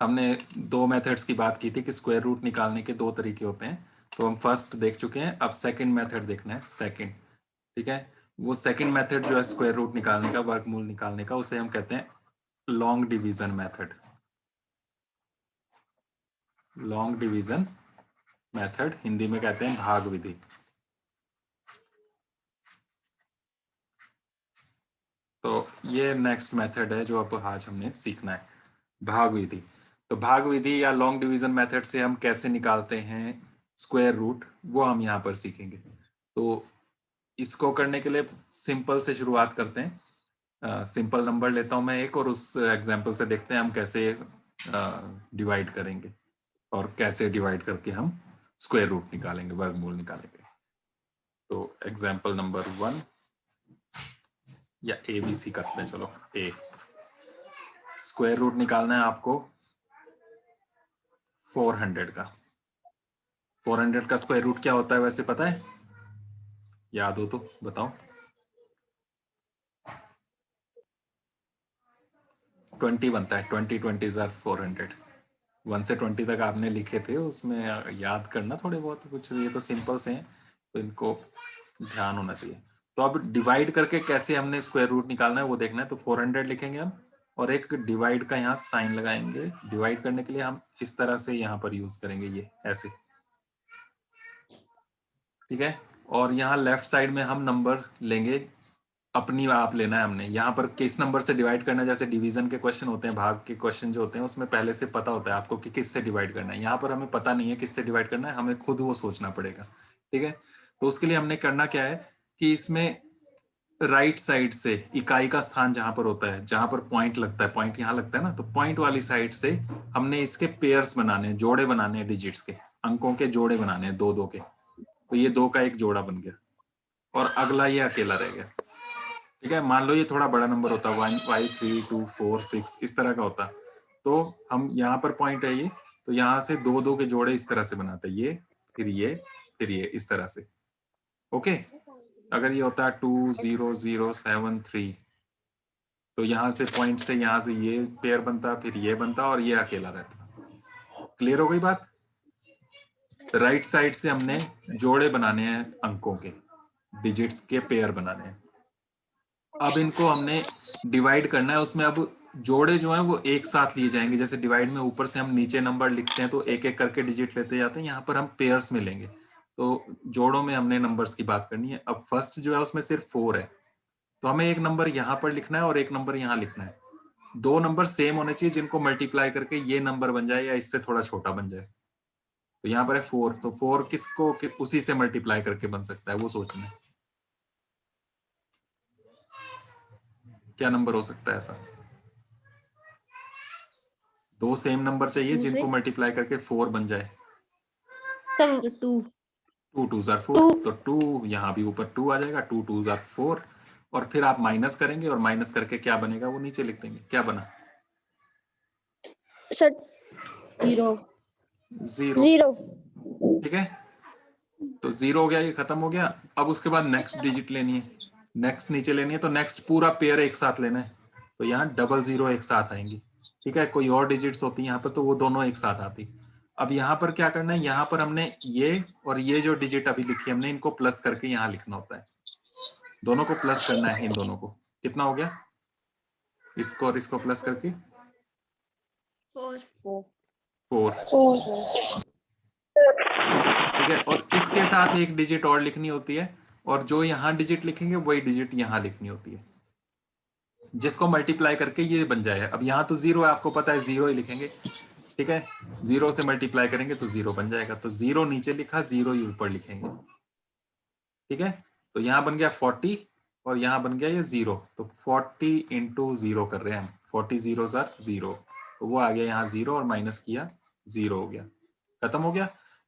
हमने दो मेथड्स की बात की थी कि स्क्वायर रूट निकालने के दो तरीके होते हैं, तो हम फर्स्ट देख चुके हैं। अब सेकंड मेथड देखना है, सेकंड। ठीक है, वो सेकंड मेथड जो है स्क्वायर रूट निकालने का, वर्गमूल निकालने का, उसे हम कहते हैं long division method. Long division method Hindi में कहते हैं भाग विधि। तो ये नेक्स्ट मेथड है जो अब आज हमने सीखना है, भाग विधि। तो भाग विधि या लॉन्ग डिवीजन मेथड से हम कैसे निकालते हैं स्क्वायर रूट, वो हम यहाँ पर सीखेंगे। तो इसको करने के लिए सिंपल से शुरुआत करते हैं। सिंपल नंबर लेता हूं मैं एक, और उस एग्जांपल से देखते हैं हम कैसे डिवाइड करेंगे और कैसे डिवाइड करके हम स्क्वायर रूट निकालेंगे, वर्गमूल निकालेंगे। तो एग्जांपल नंबर 1 या ABC करते हैं। चलो ए, स्क्वायर रूट निकालना है आपको 400 का। 400 का स्क्वायर रूट क्या होता है वैसे पता है? याद हो तो बताओ। 20 बनता है, 20 आर 400। 1 से 20 तक आपने लिखे थे, उसमें याद करना थोड़े बहुत कुछ, ये तो सिंपल से हैं तो इनको ध्यान होना चाहिए। तो अब डिवाइड करके कैसे हमने स्क्वायर रूट निकालना है वो देखना है। तो 400 लिखेंगे हम, और एक डिवाइड का यहाँ साइन लगाएंगे। डिवाइड करने के लिए हम इस तरह से यहाँ पर यूज करेंगे, ये ऐसे। ठीक है, और यहाँ लेफ्ट साइड में हम नंबर लेंगे, अपनी आप लेना है हमने। यहाँ पर किस नंबर से डिवाइड करना है, जैसे डिवीजन के क्वेश्चन होते हैं, भाग के क्वेश्चन जो होते हैं, उसमें पहले से पता होता है आपको कि किस से डिवाइड करना है। यहाँ पर हमें पता नहीं है किस से डिवाइड करना है, हमें खुद वो सोचना पड़ेगा। ठीक है, तो उसके लिए हमने करना क्या है कि इसमें राइट साइड से इकाई का स्थान जहां पर होता है, जहां पर पॉइंट लगता है, पॉइंट यहाँ लगता है ना, तो पॉइंट वाली साइड से हमने इसके पेयर्स बनाने हैं, जोड़े बनाने हैं, डिजिट्स के, अंकों के जोड़े बनाने हैं, दो दो के। तो ये दो का एक जोड़ा बन गया, और अगला ये अकेला रह गया। ठीक है, मान लो ये थोड़ा बड़ा नंबर होता, 1 5 3 2 4 6 इस तरह का होता, तो हम यहाँ पर पॉइंट है ये, तो यहाँ से दो दो के जोड़े इस तरह से बनाते, ये फिर ये फिर ये, इस तरह से। ओके, अगर ये होता है 2 0 0 7 3, तो यहाँ से पॉइंट से यहाँ से ये पेयर बनता, फिर ये बनता, और ये अकेला रहता। क्लियर हो गई बात? राइट साइड से हमने जोड़े बनाने हैं, अंकों के, डिजिट्स के पेयर बनाने हैं। अब इनको हमने डिवाइड करना है, उसमें अब जोड़े जो हैं वो एक साथ लिए जाएंगे। जैसे डिवाइड में ऊपर से हम नीचे नंबर लिखते हैं तो एक एक करके डिजिट लेते जाते हैं, यहाँ पर हम पेयर्स में लेंगे। तो जोड़ों में हमने नंबर्स की बात करनी है। अब फर्स्ट जो है उसमें सिर्फ 4 है, तो हमें एक नंबर यहाँ पर लिखना है और एक नंबर यहाँ लिखना है। दो नंबर सेम होने चाहिए जिनको मल्टीप्लाई करके ये नंबर बन जाए या इससे थोड़ा छोटा बन जाए। तो यहाँ पर है 4, तो 4 किसको उसी से मल्टीप्लाई करके बन सकता है वो सोचना है। क्या नंबर हो सकता है ऐसा? दो सेम नंबर चाहिए जिनको मल्टीप्लाई करके 4 बन जाए। 2 2 2 4, तो 2 यहाँ भी ऊपर 2 आ जाएगा, 2 2 4, और फिर आप माइनस करेंगे, और माइनस करके क्या बनेगा वो नीचे लिख देंगे। क्या बना? सर 0 0। ठीक है, तो 0 हो गया, ये खत्म हो गया। अब उसके बाद नेक्स्ट डिजिट लेनी है, नेक्स्ट नीचे लेनी है, तो नेक्स्ट पूरा पेयर एक साथ लेना है। तो यहाँ 00 एक साथ आएंगी। ठीक है, कोई और डिजिट्स होती है यहाँ पर तो वो दोनों एक साथ आती। अब यहाँ पर क्या करना है, यहाँ पर हमने ये और ये जो डिजिट अभी लिखी हमने, इनको प्लस करके यहाँ लिखना होता है। दोनों को प्लस करना है, इन दोनों को। कितना हो गया? इसको और इसको प्लस करके 4। ठीक है, और इसके साथ एक डिजिट और लिखनी होती है, और जो यहाँ डिजिट लिखेंगे वही डिजिट यहाँ लिखनी होती है, जिसको मल्टीप्लाई करके ये बन जाए। अब यहाँ तो 0 है, आपको पता है 0 ही लिखेंगे। ठीक है, 0 से मल्टीप्लाई करेंगे तो 0 बन जाएगा, तो 0 नीचे लिखा, 0 ही ऊपर लिखेंगे। ठीक है, तो यहाँ बन गया 40, और यहाँ बन गया ये 0, तो 40 इंटू 0 कर रहे हैं हम, 40 0 सर 0, तो वो आ गया यहाँ 0, और माइनस किया 0 हो गया, खत्म हो गया।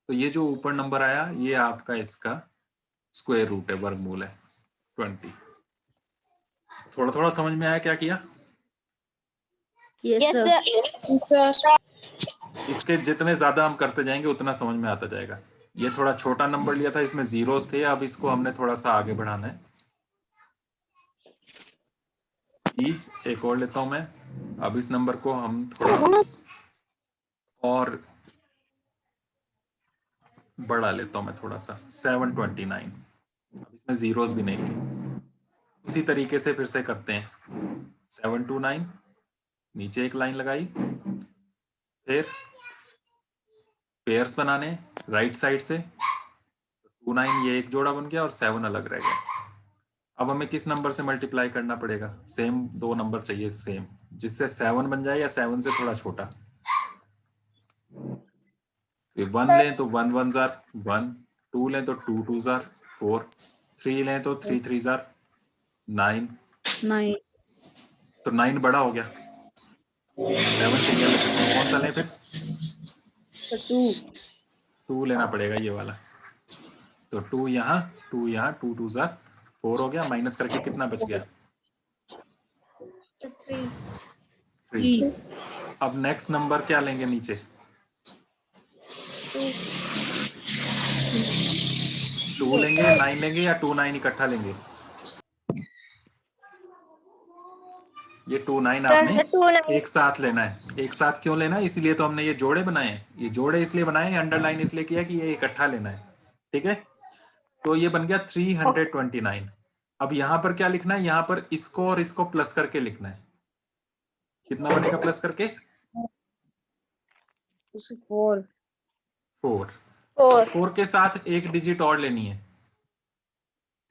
तो ये जो ऊपर नंबर आया ये आपका इसका स्क्वायर रूट है, वर्गमूल है 20। थोड़ा थोड़ा समझ में आया क्या किया? Yes sir. इसके जितने ज्यादा हम करते जाएंगे उतना समझ में आता जाएगा। ये थोड़ा छोटा नंबर लिया था, इसमें जीरोस थे, अब इसको हमने थोड़ा सा आगे बढ़ाना है। एक और लेता हूं मैं। अब इस नंबर को हम थोड़ा और बड़ा लेता हूं मैं थोड़ा सा 729। अब इसमें जीरोस भी नहीं है। उसी तरीके से फिर से करते हैं 729, नीचे एक लाइन लगाई, फिर पेयर्स बनाने राइट साइड से 29, ये एक जोड़ा बन गया और 7 अलग रह गया। अब हमें किस नंबर से मल्टीप्लाई करना पड़ेगा? सेम दो नंबर चाहिए सेम, जिससे 7 बन जाए या 7 से थोड़ा छोटा। फिर 1 लें तो 1 1 जार 1, 2 लें तो 2 2 जार 4, 3 लें तो 3 3 जार 9। 9 तो 9 बड़ा हो गया, 7 चाहिए हमें, तो कौन सा लें फिर? 2 2 लेना पड़ेगा ये वाला। तो 2 यहाँ 2 यहाँ, 2 2 जार 4 हो गया, माइनस करके कितना बच गया? 3। अब नेक्स्ट नंबर क्या लेंगे नीचे? 2 लेंगे, 9 लेंगे या 2 9 इकट्ठा लेंगे? ये 2 9 आपने 2 9 एक साथ लेना है। एक साथ क्यों लेना है? इसलिए तो हमने ये जोड़े बनाए हैं। ये जोड़े इसलिए बनाए हैं, अंडरलाइन इसलिए किया कि ये इकट्ठा लेना है। ठीक है, तो ये बन गया 329। अब यहां पर क्या लिखना है? यहां पर इसको और इसको प्लस करके लिखना है। कितना बनेगा प्लस करके? 4 4। 4 के साथ एक डिजिट और लेनी है।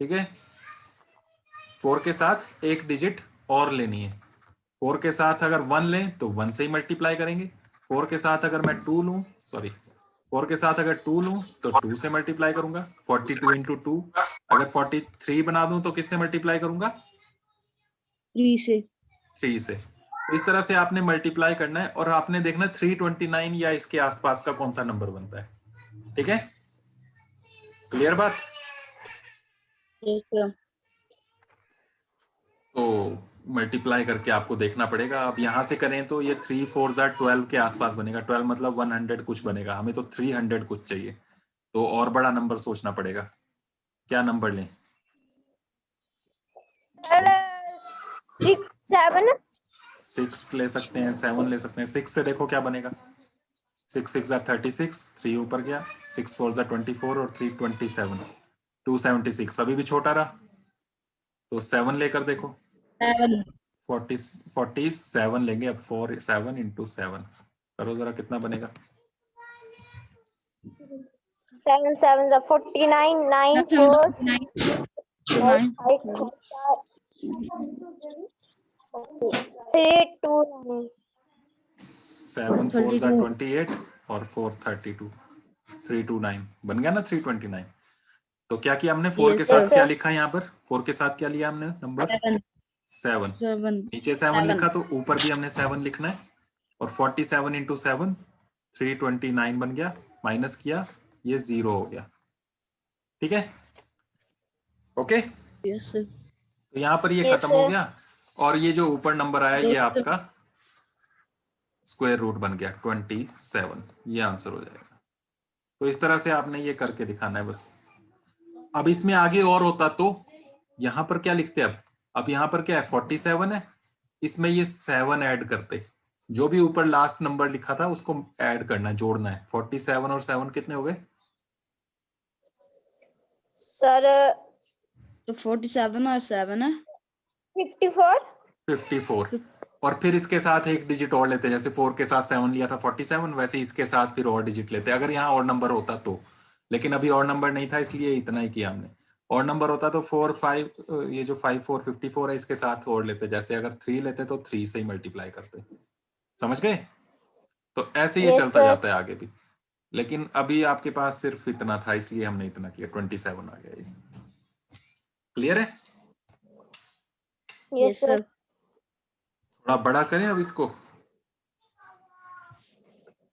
ठीक है, 4 के साथ एक डिजिट और लेनी है। 4 के साथ अगर 1 लें तो 1 से ही मल्टीप्लाई करेंगे। 4 के साथ अगर मैं 2 लूं, सॉरी 4 के साथ अगर 2 लूं तो 2 से मल्टीप्लाई करूंगा। 42 इंटू 2। अगर 43 बना दूं तो किससे मल्टीप्लाई करूंगा? 3 से 3 से। तो इस तरह से आपने मल्टीप्लाई करना है और आपने देखना 329 या इसके आसपास का कौन सा नंबर बनता है। ठीक है, क्लियर बात? तो मल्टीप्लाई करके आपको देखना पड़ेगा। अब यहां से करें तो ये 3 4 12 के आसपास बनेगा। 12 मतलब 100 कुछ बनेगा, हमें तो 300 कुछ चाहिए। तो और बड़ा नंबर सोचना पड़ेगा। क्या नंबर लें? 6 7 6 ले सकते हैं, 7 ले सकते हैं। 6 से देखो क्या बनेगा। 6 6 36, 3 ऊपर गया, 6 4 24 और 3 27, 276। अभी भी छोटा रहा, तो 7 लेकर देखो। 7 47 लेंगे अब। 4 7 इंटू 7 करो जरा, कितना बनेगा? 7 7 49 9 4 5 3 2 9 7 4 28 और 4 32, 329 बन गया ना 329। तो क्या किया हमने? 4 के साथ क्या लिखा है यहाँ पर? 4 के साथ क्या लिया हमने नंबर? 7। नीचे 7 लिखा तो ऊपर भी हमने 7 लिखना है। और 47 इंटू 7 329 बन गया, माइनस किया, ये 0 हो गया। ठीक है, ओके। तो यहाँ पर ये खत्म हो गया और ये जो ऊपर नंबर आया ये आपका स्क्वायर रूट बन गया 27। ये आंसर हो जाएगा। तो इस तरह से आपने ये करके दिखाना है बस। अब इसमें आगे और होता तो यहां पर क्या लिखते? अब यहां पर क्या है? 47 है, इसमें ये 7 ऐड करते। जो भी ऊपर लास्ट नंबर लिखा था उसको ऐड करना है, जोड़ना है। 47 और 7 कितने हो गए सर? तो 47 और 7 है 54 54। और फिर इसके साथ एक डिजिट और लेते, जैसे 4 के साथ 7 लिया था 47, वैसे इसके साथ फिर और डिजिट लेते अगर यहाँ और नंबर होता तो। लेकिन अभी और नंबर नहीं था इसलिए इतना ही किया हमने। और नंबर होता तो 4 5, ये जो 5 4 54 है इसके साथ और लेते। जैसे अगर 3 लेते तो 3 से ही मल्टीप्लाई करते। समझ गए? तो ऐसे ये चलता जाता है आगे भी। लेकिन अभी आपके पास सिर्फ इतना था इसलिए हमने इतना किया, 27 आ गया ये। क्लियर है? Yes sir. थोड़ा बड़ा करें अब इसको।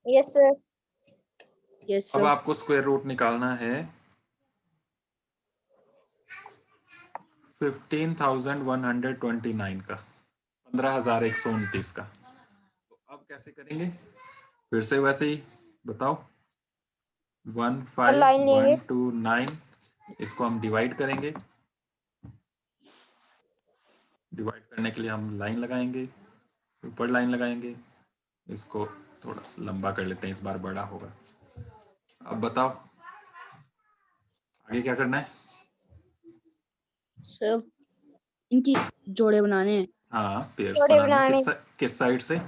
Yes sir. यस अब सर आपको स्क्वायर रूट निकालना है 15,129 का, 15,129 का। तो अब कैसे करेंगे? फिर से वैसे ही बताओ। 1 5 1 2 9, इसको हम डिवाइड करेंगे। डिवाइड करने के लिए हम लाइन लगाएंगे, ऊपर लाइन लगाएंगे, इसको थोड़ा लंबा कर लेते हैं, इस बार बड़ा होगा। अब बताओ आगे क्या करना है। सर इनकी जोड़े बनाने हैं। हाँ पेयर्स जोड़े बनाने। बनाने। किस साइड से?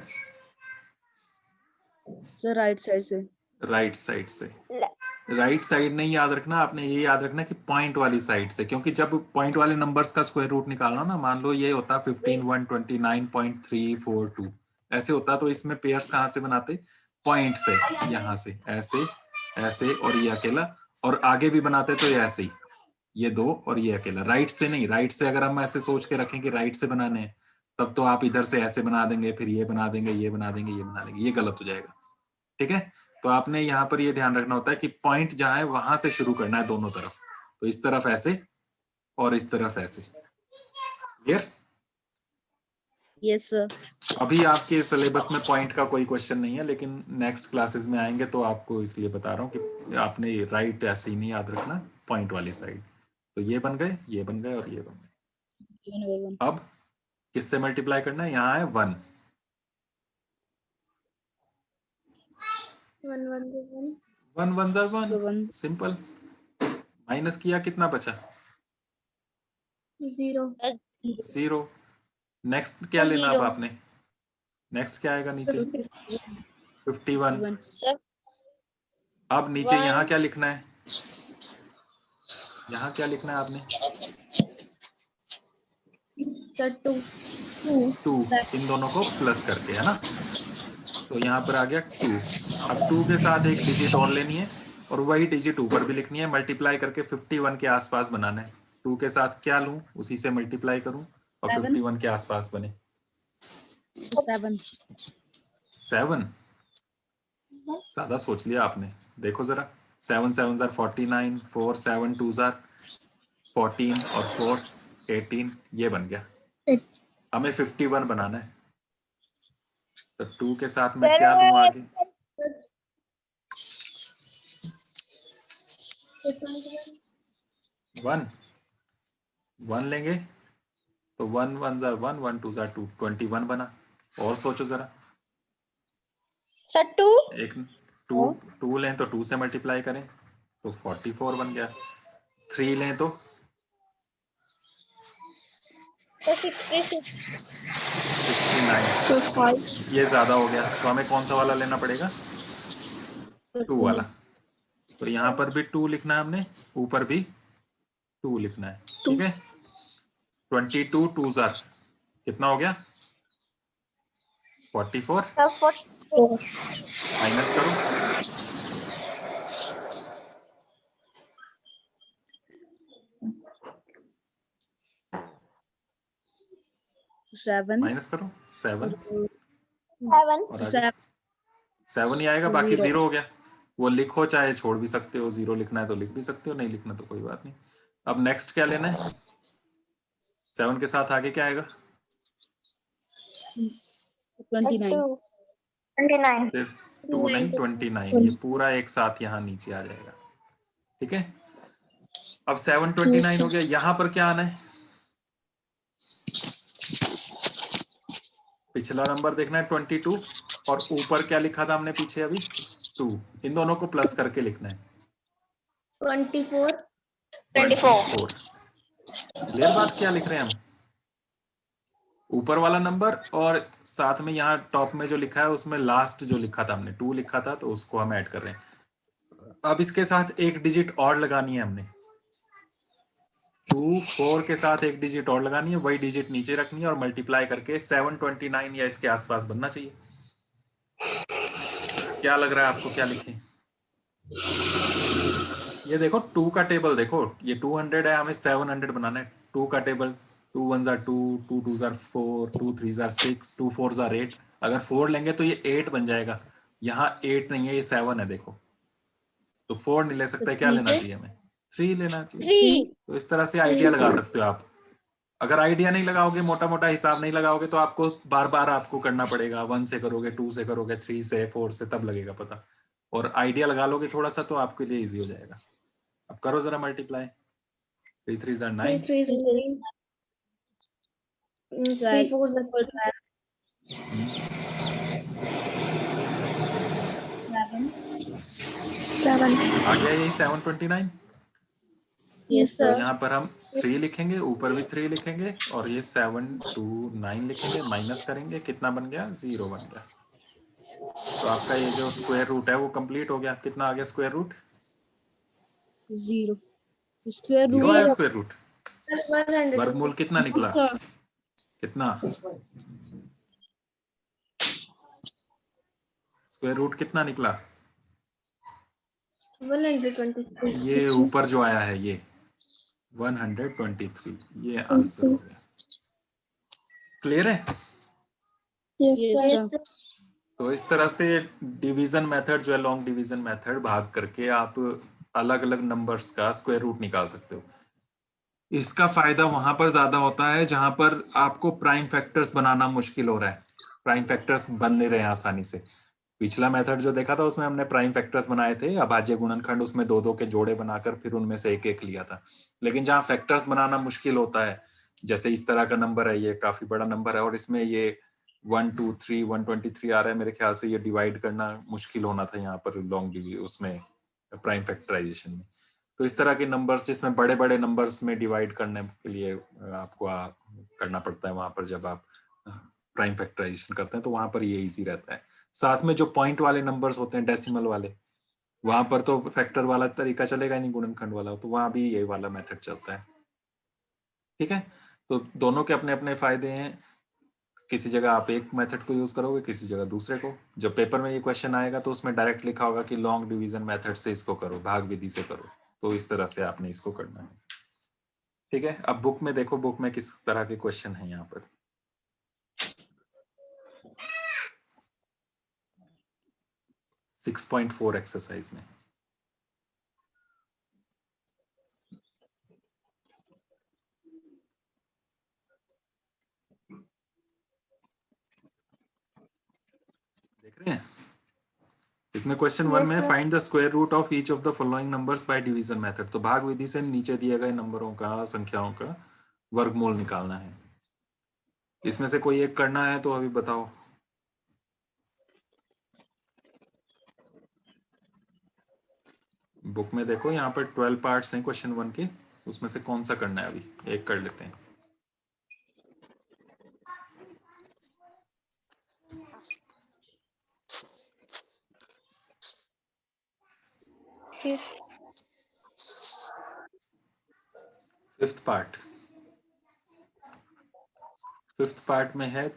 सर राइट साइड से। राइट साइड से। ल- राइट साइड नहीं याद रखना आपने, ये याद रखना कि पॉइंट वाली साइड से, क्योंकि जब पॉइंट वाले नंबर्स का स्क्वायर रूट निकालना ना, मान लो ये होता 15,129.342 ऐसे होता, तो इसमें पेयर्स कहाँ से बनाते? पॉइंट से, यहाँ से ऐसे ऐसे और ये अकेला, और आगे भी बनाते तो ये ऐसे ही, ये दो और ये अकेला। राइट से नहीं, राइट से अगर हम ऐसे सोच के रखें कि राइट से बनाने हैं, तब तो आप इधर से ऐसे बना देंगे, फिर ये बना देंगे, ये बना देंगे, ये बना देंगे, ये गलत हो जाएगा। ठीक है, तो आपने यहाँ पर ये ध्यान रखना होता है कि पॉइंट जहां है वहां से शुरू करना है दोनों तरफ। तो इस तरफ ऐसे और इस तरफ ऐसे। क्लियर? Yes sir. अभी आपके सिलेबस में पॉइंट का कोई क्वेश्चन नहीं है, लेकिन नेक्स्ट क्लासेस में आएंगे तो आपको इसलिए बता रहा हूँ कि आपने राइट ऐसे ही नहीं याद रखना, पॉइंट वाली साइड। तो ये बन गए, ये बन गए और ये बन गए। अब किससे मल्टीप्लाई करना है? यहाँ है 1। 1 1 जा 1, सिंपल। माइनस किया, कितना बचा? 0। नेक्स्ट क्या लेना अब आपने? नेक्स्ट क्या आएगा नीचे? 51। सब अब नीचे यहाँ 1 क्या लिखना है? यहाँ क्या लिखना है आपने? 2। इन दोनों को प्लस करके, है ना? तो यहाँ पर आ गया 2। अब 2 के साथ एक डिजिट और लेनी है और वही डिजिट ऊपर भी लिखनी है, मल्टीप्लाई करके 51 के आसपास बनाना है। 2 के साथ क्या लूं, उसी से मल्टीप्लाई करूं और 51 के आसपास बने। 7। ज्यादा सोच लिया आपने। देखो जरा, 7 7 जार 49, 4 7 2 जार 14 और 4 18, ये बन गया। हमें 51 बनाना है, तो 2 के साथ मैं क्या लूं आगे? 1 लेंगे, तो 1 1 जार 1, 1 2 जार 2, 21 बना। और सोचो जरा, सर 2 एक 2 लें तो 2 से मल्टीप्लाई करें तो 44 बन गया। 3 लें तो 66 69। ये ज्यादा हो गया, तो हमें कौन सा वाला लेना पड़ेगा? 2 वाला। तो यहाँ पर भी 2 लिखना है हमने, ऊपर भी 2 लिखना है। ठीक है, 22 2 जार कितना हो गया? 44। माइनस करो, 7 माइनस करो 7 7 और आगे 7 ही आएगा, बाकी 0 हो गया। वो लिखो चाहे छोड़ भी सकते हो, 0 लिखना है तो लिख भी सकते हो, नहीं लिखना तो कोई बात नहीं। अब नेक्स्ट क्या लेना है? 7 के साथ आगे क्या आएगा? 29 फिर 2 9 29, ये पूरा एक साथ यहाँ नीचे आ जाएगा। ठीक है, अब 7 29 हो गया। यहाँ पर क्या आना है? पिछला नंबर देखना है 22, और ऊपर क्या लिखा था हमने पीछे अभी? 2। इन दोनों को प्लस करके लिखना है 24 क्लियर बात? क्या लिख रहे हैं हम? ऊपर वाला नंबर और साथ में यहाँ टॉप में जो लिखा है उसमें लास्ट जो लिखा था हमने 2 लिखा था, तो उसको हम ऐड कर रहे हैं। अब इसके साथ एक डिजिट और लगानी है हमने, 2 4 के साथ एक डिजिट और लगानी है, वही डिजिट नीचे रखनी है और मल्टीप्लाई करके 729 या इसके आसपास बनना चाहिए। क्या लग रहा है आपको, क्या लिखें? ये देखो 2 का टेबल देखो, ये 200 है, हमें 700 बनाना है। 2 का table, 2 1 jar 2, 2 2 jar 4, 2 3 jar 6, 2 4 jar 8। अगर 4 लेंगे तो ये 8 बन जाएगा। यहाँ 8 नहीं है, ये 7 है देखो, तो 4 नहीं ले सकते। क्या लेना चाहिए हमें? 3 लेना चाहिए। 3 तो इस तरह से आइडिया लगा सकते हो आप। अगर आइडिया नहीं लगाओगे, मोटा मोटा हिसाब नहीं लगाओगे, तो आपको बार बार आपको करना पड़ेगा। 1 से करोगे, 2 से करोगे, 3 से, 4 से, तब लगेगा पता। और आइडिया लगा लोगे थोड़ा सा तो आपके लिए इजी हो जाएगा। अब करो जरा मल्टीप्लाई, 3 3 जार 9, 3 4 आ गया यही 729। Yes, तो sir. यहाँ पर हम 3 लिखेंगे, ऊपर भी 3 लिखेंगे और ये 729 लिखेंगे, माइनस करेंगे, कितना बन गया? 0 बन गया। तो आपका ये जो स्क्वायर रूट है वो कंप्लीट हो गया। कितना आ गया स्क्वायर रूट? 0. Square 0 root. आया स्क्वायर रूट। 160. वर्गमूल कितना निकला? Sir. कितना? स्क्वायर रूट कितना निकला? 123. ये ऊपर जो आया है ये 123, ये आंसर हो गया। क्लियर है? Yes, sir. तो इस तरह से डिवीजन मेथड जो है, लॉन्ग डिवीजन मेथड, भाग करके आप अलग अलग नंबर्स का स्क्वायर रूट निकाल सकते हो। इसका फायदा वहां पर ज्यादा होता है जहां पर आपको प्राइम फैक्टर्स बनाना मुश्किल हो रहा है, प्राइम फैक्टर्स बन नहीं रहे हैं आसानी से। पिछला मेथड जो देखा था उसमें हमने प्राइम फैक्टर्स बनाए थे, अभाज्य गुणनखंड, उसमें दो दो के जोड़े बनाकर फिर उनमें से एक एक लिया था। लेकिन जहाँ फैक्टर्स बनाना मुश्किल होता है, जैसे इस तरह का नंबर है, ये काफी बड़ा नंबर है और इसमें ये 1 2 3 123 आ रहा है, मेरे ख्याल से ये डिवाइड करना मुश्किल होना था यहाँ पर लॉन्ग डिवीजन उसमें प्राइम फैक्टराइजेशन में। तो इस तरह के नंबर्स जिसमें बड़े बड़े नंबर्स में डिवाइड करने के लिए आपको करना पड़ता है, वहां पर जब आप प्राइम फैक्टराइजेशन करते हैं तो वहां पर ये इजी रहता है। साथ में जो पॉइंट वाले नंबर्स होते हैं, डेसिमल वाले, वहां पर तो फैक्टर वाला तरीका चलेगा नहीं, गुणनखंड वाला, तो वहां भी ये वाला मेथड चलता है। ठीक है, तो दोनों के अपने अपने फायदे हैं। किसी जगह आप एक मेथड को यूज करोगे, किसी जगह दूसरे को। जब पेपर में ये क्वेश्चन आएगा तो उसमें डायरेक्ट लिखा होगा कि लॉन्ग डिवीजन मेथड से इसको करो, भाग विधि से करो, तो इस तरह से आपने इसको करना है। ठीक है, अब बुक में देखो, बुक में किस तरह के क्वेश्चन है यहाँ पर। सिक्स 6.4 एक्सरसाइज में देख रहे हैं, इसमें क्वेश्चन 1 में find the square root of each of the following numbers by division method. तो भाग विधि से नीचे दिए गए नंबरों का, संख्याओं का वर्गमूल निकालना है। इसमें से कोई एक करना है तो अभी बताओ। बुक में देखो, यहाँ पर 12 पार्ट्स हैं क्वेश्चन 1 के, उसमें से कौन सा करना है? अभी एक कर लेते हैं। फिफ्थ पार्ट, फिफ्थ पार्ट में है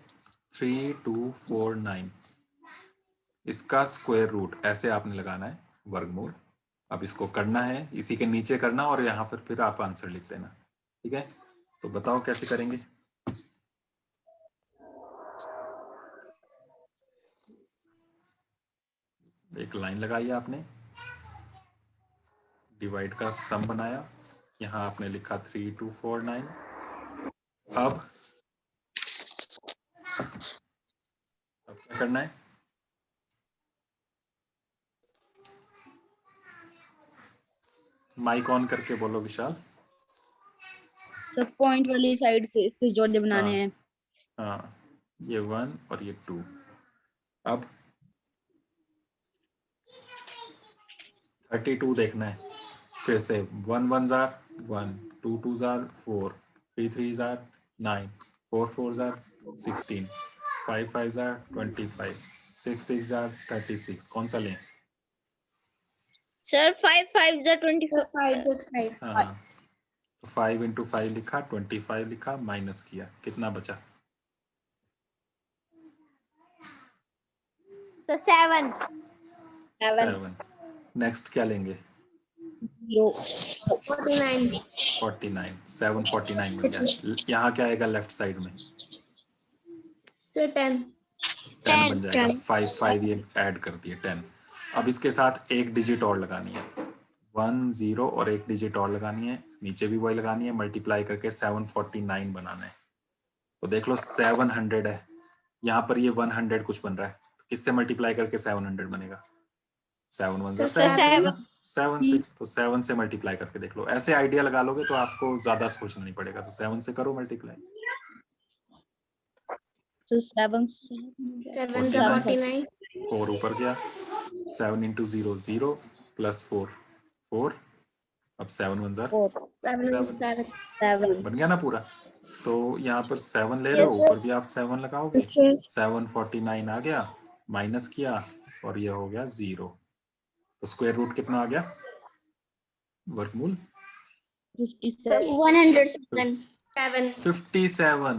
3 2 4 9। इसका स्क्वायर रूट ऐसे आपने लगाना है, वर्गमूल। अब इसको करना है, इसी के नीचे करना और यहाँ पर फिर आप आंसर लिख देना। ठीक है, तो बताओ कैसे करेंगे। एक लाइन लगाई आपने, डिवाइड का सम बनाया, यहाँ आपने लिखा 3 2 4 9। अब क्या करना है? माइक ऑन करके बोलो विशाल। सब पॉइंट वाली साइड से इसके जोड़े बनाने हैं। हाँ, ये 1 और ये 2। अब 32 देखना है, फिर से 1 1 jar 1, 2 2 jar 4, 3 3 jar 9, 4 4 jar 16, 5 5 jar 25, 6 6 jar 36। कौन सा लें? सर 5 5 जा 25। हाँ, तो 5 into 5 लिखा, 25 लिखा, माइनस किया, कितना बचा? सर 7। 7। नेक्स्ट क्या लेंगे? 49। 49, 749 बन गया। यहाँ क्या आएगा लेफ्ट साइड में? सर 10 बन जाएगा। 5 5 ये ऐड कर दिए, 10। अब इसके साथ एक डिजिट और लगानी है, 1 0 और एक डिजिट और लगानी है, नीचे भी वही लगानी है, मल्टीप्लाई करके 749 बनाना है। तो देख लो 700 है, यहाँ पर ये 100 कुछ बन रहा है, तो किससे मल्टीप्लाई करके 700 बनेगा? 7 1 7 से, तो 7 से मल्टीप्लाई करके देख लो। ऐसे आइडिया लगा लोगे तो आपको ज्यादा सोचना नहीं पड़ेगा। तो 7 से करो मल्टीप्लाई। तो 7 49 4 ऊपर गया, 7 into 0 0 प्लस 4 4, अब 7 1 जार 7 7 बन गया ना पूरा। तो यहाँ पर 7 ले रहे Yes, हो, sir. ऊपर भी आप 7 लगाओगे, Yes, sir. 749 आ गया, माइनस किया और ये हो गया 0। तो स्क्वायर रूट कितना आ गया वर्गमूल? 57 107.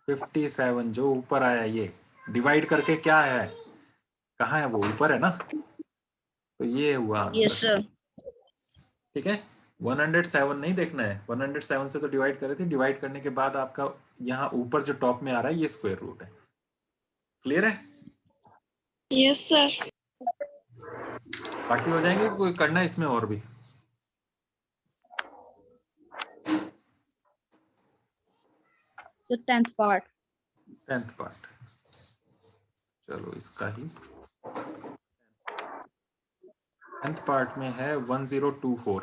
57 जो ऊपर आया ये डिवाइड करके क्या है, कहाँ है वो, ऊपर है ना, तो ये हुआ यस आंसर। सर। ठीक है, 107 नहीं देखना है, 107 से तो डिवाइड करे थे, डिवाइड करने के बाद आपका यहाँ ऊपर जो टॉप में आ रहा है ये स्क्वायर रूट है। क्लियर है? Yes, sir. बाकी हो जाएंगे, कोई करना है इसमें और भी? The 10th part. 10th part, चलो इसका ही 10th पार्ट में है 1024,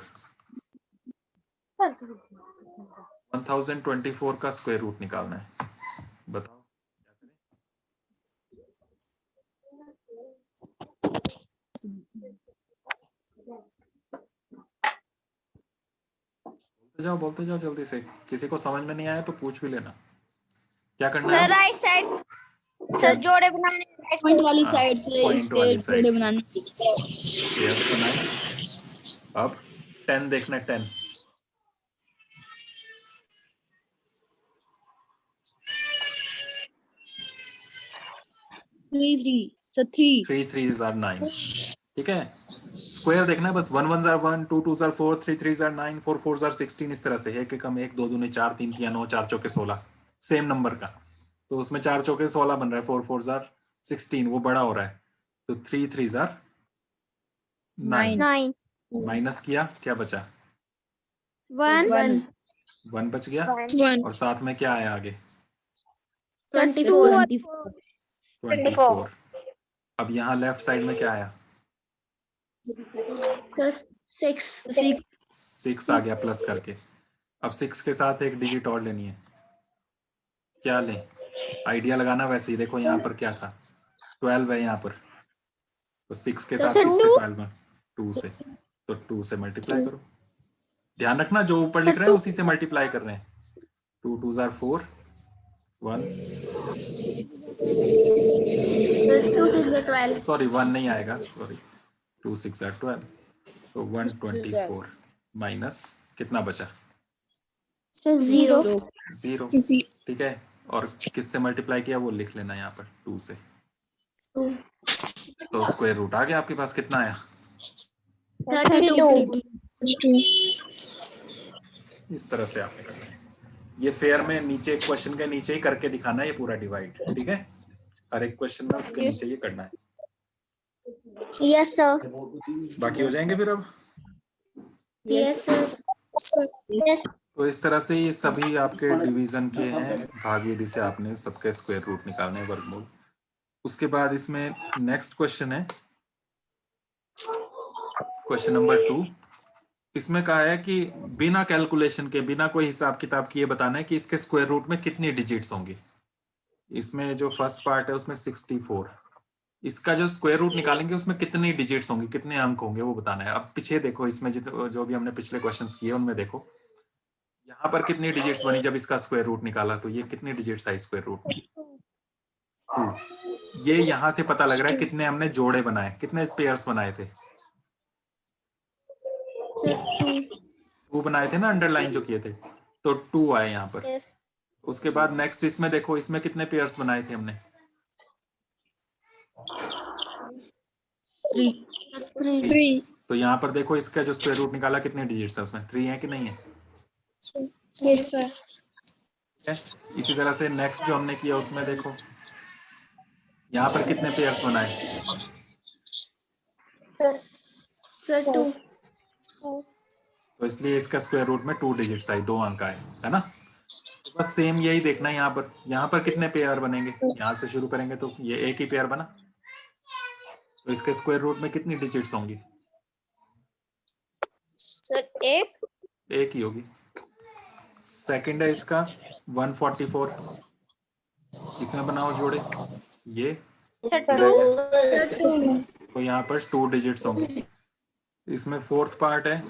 1024 का स्क्वायर रूट निकालना है। बताओ क्या करें? बोलते जाओ जल्दी से, किसी को समझ में नहीं आया तो पूछ भी लेना। क्या करना Sir, है? right side. Sir, जोड़े बनाने right पॉइंट side. वाली हाँ, साइड से point वाली इसके side जोड़े से। बनाने। पेयर्स बनाए। अब 10 देखना है, 10 3 3 3 are 9। ठीक है, स्क्वायर देखना है बस, 1 1 are 1, 2 2 are 4, 3 3 are 9, 4 4 are 16, इस तरह से एक एकम 1 2 दूनी 4 3 3 9 4 चौके 16, सेम नंबर का। तो उसमें 4 चौके 16 बन रहा है, 4 4 are 16, वो बड़ा हो रहा है। तो 3 3 are 9, 9. माइनस किया क्या बचा? 1. 1 बच गया, 1. और साथ में क्या आया आगे? 24. 24। अब यहाँ लेफ्ट साइड में क्या आया? Sir, 6. 6 आ गया प्लस करके। अब 6 के साथ एक डिजिट और लेनी है, क्या लें? आइडिया लगाना वैसे ही, देखो यहाँ पर क्या था, 12 है यहाँ पर, तो 6 के साथ किससे 12 में? 2 से, तो 2 से मल्टीप्लाई करो। ध्यान रखना जो ऊपर लिख रहे हैं उसी से मल्टीप्लाई कर रहे हैं। 2 2 are 4, 1 सॉरी 1 नहीं आएगा, सॉरी, 2 6 are 12, तो 124 माइनस कितना बचा? Sir, 0. 0। ठीक है, और किससे मल्टीप्लाई किया वो लिख लेना यहाँ पर, 2 से। तो स्क्वायर रूट आ गया आपके पास, कितना आया? 32. इस तरह से आपने करना है। ये फेयर में नीचे क्वेश्चन के नीचे ही करके दिखाना है ये पूरा डिवाइड। ठीक है, हर एक क्वेश्चन में उसके नीचे ये करना है। Yes, sir. बाकी हो जाएंगे फिर अब। Yes, sir. Yes. तो इस तरह से ये सभी आपके डिवीजन के हैं, भाग विधि से आपने सबके स्क्वायर रूट निकालने हैं, वर्गमूल। उसके बाद इसमें नेक्स्ट क्वेश्चन है क्वेश्चन नंबर 2। इसमें कहा है कि बिना कैलकुलेशन के, बिना कोई हिसाब किताब किए बताना है कि इसके स्क्वायर रूट में कितनी डिजिट्स होंगी। इसमें जो फर्स्ट पार्ट है उसमें 64, इसका जो स्क्वायर रूट निकालेंगे उसमें कितनी डिजिट्स होंगी, कितने अंक होंगे वो बताना है। अब पीछे देखो, इसमें जो भी हमने पिछले क्वेश्चंस किए उनमें देखो यहाँ पर कितनी डिजिट्स बनी जब इसका स्क्वायर रूट निकाला, तो ये कितनी डिजिट्स आई स्क्वायर रूट में? 2। ये यहाँ से पता लग रहा है कितने हमने जोड़े बनाए, कितने पेयर्स बनाए थे? 2 बनाए थे ना, अंडरलाइन जो किए थे, तो 2 आए यहाँ पर। Yes. उसके बाद नेक्स्ट इसमें देखो, इसमें कितने पेयर्स बनाए थे हमने? 3. तो यहाँ पर देखो इसका जो स्क्वायर रूट निकाला कितने डिजिट्स है उसमें? 3 है कि नहीं है? Yes, sir. है? इसी तरह से नेक्स्ट जो हमने किया उसमें देखो यहाँ पर कितने पेयर्स बनाए? Sir, 2. तो इसलिए इसका स्क्वायर रूट में 2 डिजिट्स आई, 2 अंक आए, है ना? तो बस सेम यही देखना है यहाँ पर कितने पेयर बनेंगे। यहाँ से शुरू करेंगे तो ये एक ही पेयर बना, तो इसके स्क्वायर रूट में कितनी डिजिट्स होंगी? Sir, 1. एक ही होगी। सेकंड है इसका 144, इसमें बनाओ जोड़े, ये Sir, 2. तो यहाँ पर 2 डिजिट्स होंगे। इसमें फोर्थ पार्ट है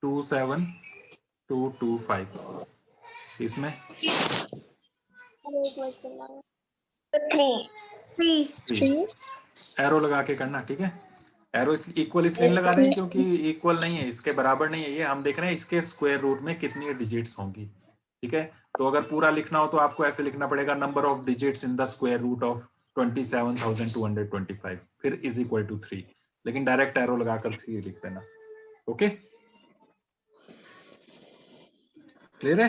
27225। इसमें 3 एरो लगा के करना, ठीक है। एरो इक्वल इसलिए लगा रहे हैं क्योंकि इक्वल नहीं है, इसके बराबर नहीं है ये, हम देख रहे हैं इसके स्क्वायर रूट में कितनी डिजिट्स होंगी, ठीक है। तो अगर पूरा लिखना हो तो आपको ऐसे लिखना पड़ेगा, number of digits in the square root of 27,225 फिर इज इक्वल टू 3, लेकिन डायरेक्ट एरो लगाकर 3 लिख देना। ओके, क्लियर है?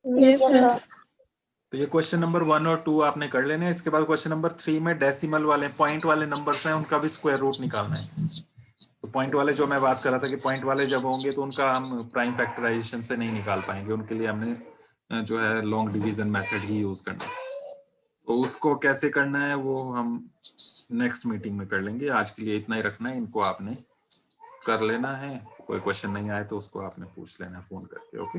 Yes sir. तो ये क्वेश्चन नंबर 1 और 2 आपने कर लेने हैं। इसके बाद क्वेश्चन नंबर 3 में डेसिमल वाले पॉइंट वाले नंबर्स हैं, उनका भी स्क्वायर रूट निकालना है। तो पॉइंट वाले जो मैं बात कर रहा था कि पॉइंट वाले जब होंगे तो उनका हम प्राइम फैक्टराइजेशन से नहीं निकाल पाएंगे, उनके लिए हमने जो है लॉन्ग डिवीजन मेथड ही यूज करना है। तो उसको कैसे करना है वो हम नेक्स्ट मीटिंग में कर लेंगे। आज के लिए इतना ही रखना है, इनको आपने कर लेना है। कोई क्वेश्चन नहीं आए तो उसको आपने पूछ लेना फोन करके। ओके।